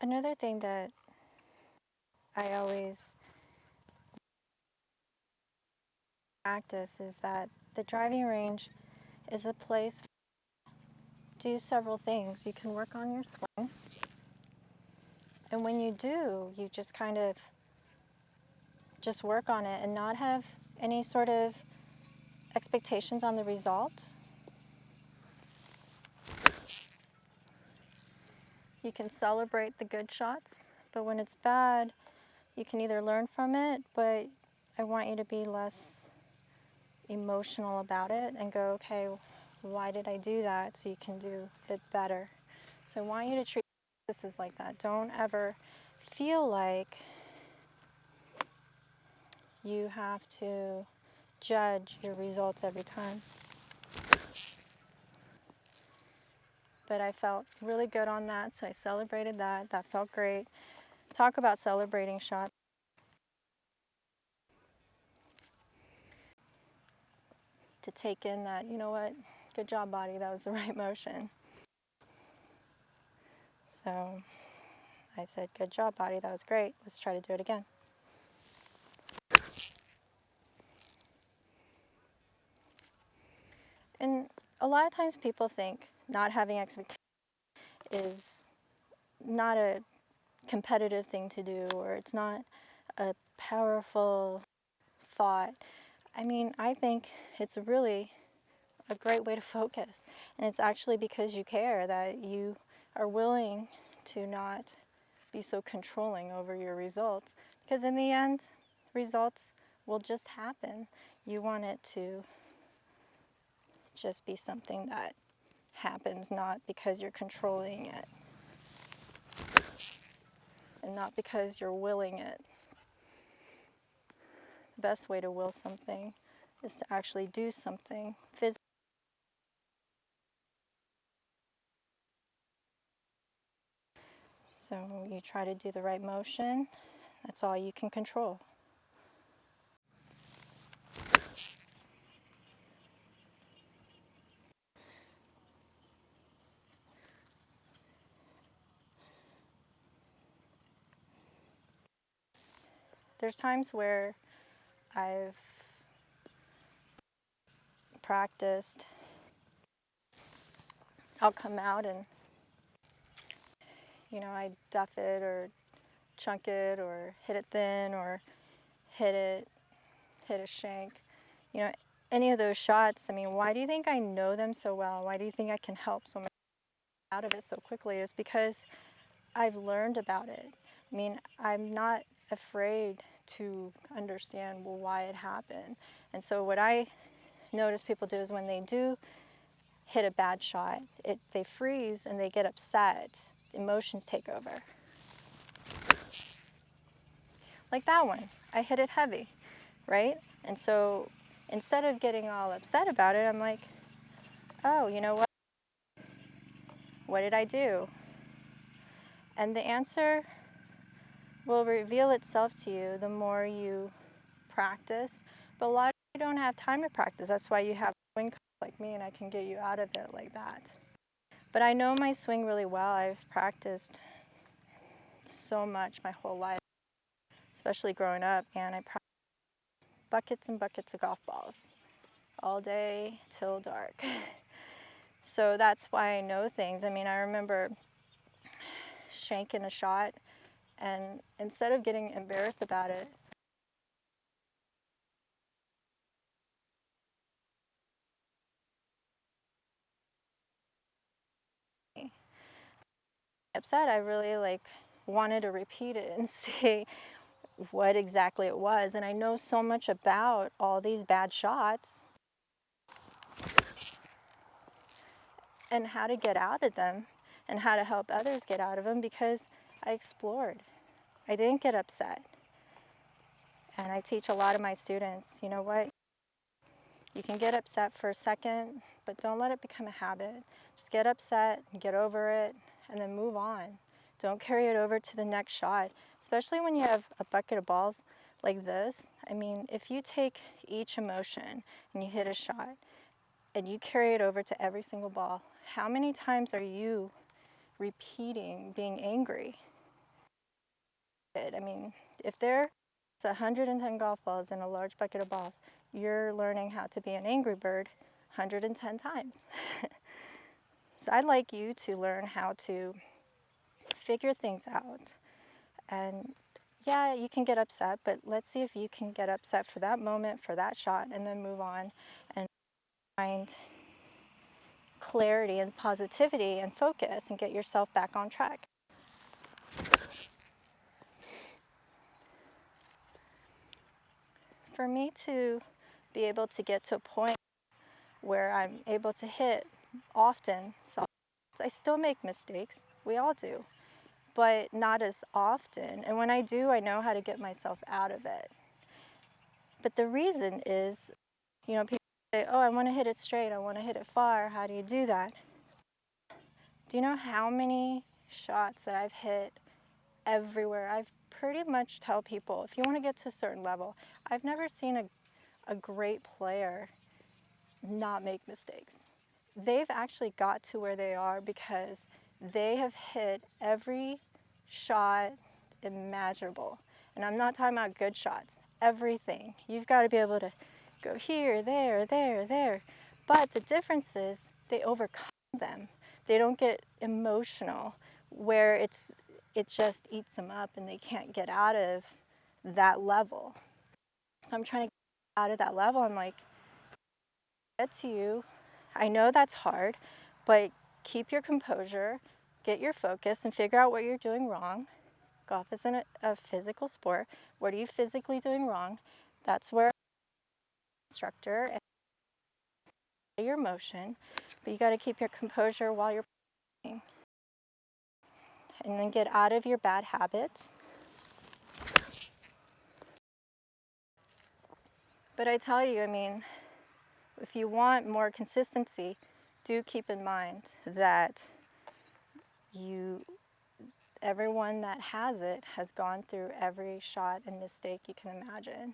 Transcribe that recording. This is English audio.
Another thing that I always practice is that the driving range is a place to do several things. You can work on your swing, and when you do, you just kind of just work on it and not have any sort of expectations on the result. You can celebrate the good shots, but when it's bad, you can either learn from it, but I want you to be less emotional about it and go, okay, why did I do that? So you can do it better. So I want you to treat practices like that. Don't ever feel like you have to judge your results every time. But I felt really good on that, so I celebrated that. That felt great. Talk about celebrating shots. To take in that, you know what, good job, body, that was the right motion. So I said, good job, body, that was great. Let's try to do it again. And a lot of times people think not having expectations is not a competitive thing to do, or it's not a powerful thought. I mean, I think it's really a great way to focus. And it's actually because you care that you are willing to not be so controlling over your results. Because in the end, results will just happen. You want it to just be something that happens, not because you're controlling it and not because you're willing it. The best way to will something is to actually do something physically. So you try to do the right motion. That's all you can control. There's times where I've practiced, I'll come out and, I duff it or chunk it or hit it thin or hit a shank. You know, any of those shots, I mean, why do you think I know them so well? Why do you think I can help so much out of it so quickly? Is because I've learned about it. I mean, I'm not afraid to understand, well, why it happened. And so what I notice people do is when they do hit a bad shot, they freeze and they get upset. Emotions take over. Like that one, I hit it heavy, right? And so instead of getting all upset about it, I'm like, oh, you know what? What did I do? And the answer will reveal itself to you the more you practice. But a lot of you don't have time to practice. That's why you have a swing coach like me, and I can get you out of it like that. But I know my swing really well. I've practiced so much my whole life, especially growing up, and I practiced buckets and buckets of golf balls all day till dark. So that's why I know things. I mean, I remember shanking a shot, and instead of getting embarrassed about it, upset, I really wanted to repeat it and see what exactly it was. And I know so much about all these bad shots and how to get out of them and how to help others get out of them because I explored. I didn't get upset. And I teach a lot of my students, you know what? You can get upset for a second, but don't let it become a habit. Just get upset, get over it, and then move on. Don't carry it over to the next shot, especially when you have a bucket of balls like this. I mean, if you take each emotion and you hit a shot and you carry it over to every single ball, how many times are you repeating being angry? I mean, if there's 110 golf balls in a large bucket of balls, you're learning how to be an angry bird 110 times. So I'd like you to learn how to figure things out. And yeah, you can get upset, but let's see if you can get upset for that moment, for that shot, and then move on and find clarity and positivity and focus and get yourself back on track. For me to be able to get to a point where I'm able to hit often, so I still make mistakes. We all do, but not as often. And when I do, I know how to get myself out of it. But the reason is, people say, oh, I want to hit it straight. I want to hit it far. How do you do that? Do you know how many shots that I've hit everywhere? I've pretty much tell people, if you want to get to a certain level, I've never seen a great player not make mistakes. They've actually got to where they are because they have hit every shot imaginable. And I'm not talking about good shots, everything. You've got to be able to go here, there, there, there. But the difference is they overcome them. They don't get emotional where it just eats them up and they can't get out of that level. So I'm trying to get out of that level. I'm like, get to you. I know that's hard, but keep your composure, get your focus, and figure out what you're doing wrong. Golf isn't a physical sport. What are you physically doing wrong? That's where instructor and your motion, but you got to keep your composure while you're playing. And then get out of your bad habits. But I tell you, I mean, if you want more consistency, do keep in mind that everyone that has it has gone through every shot and mistake you can imagine.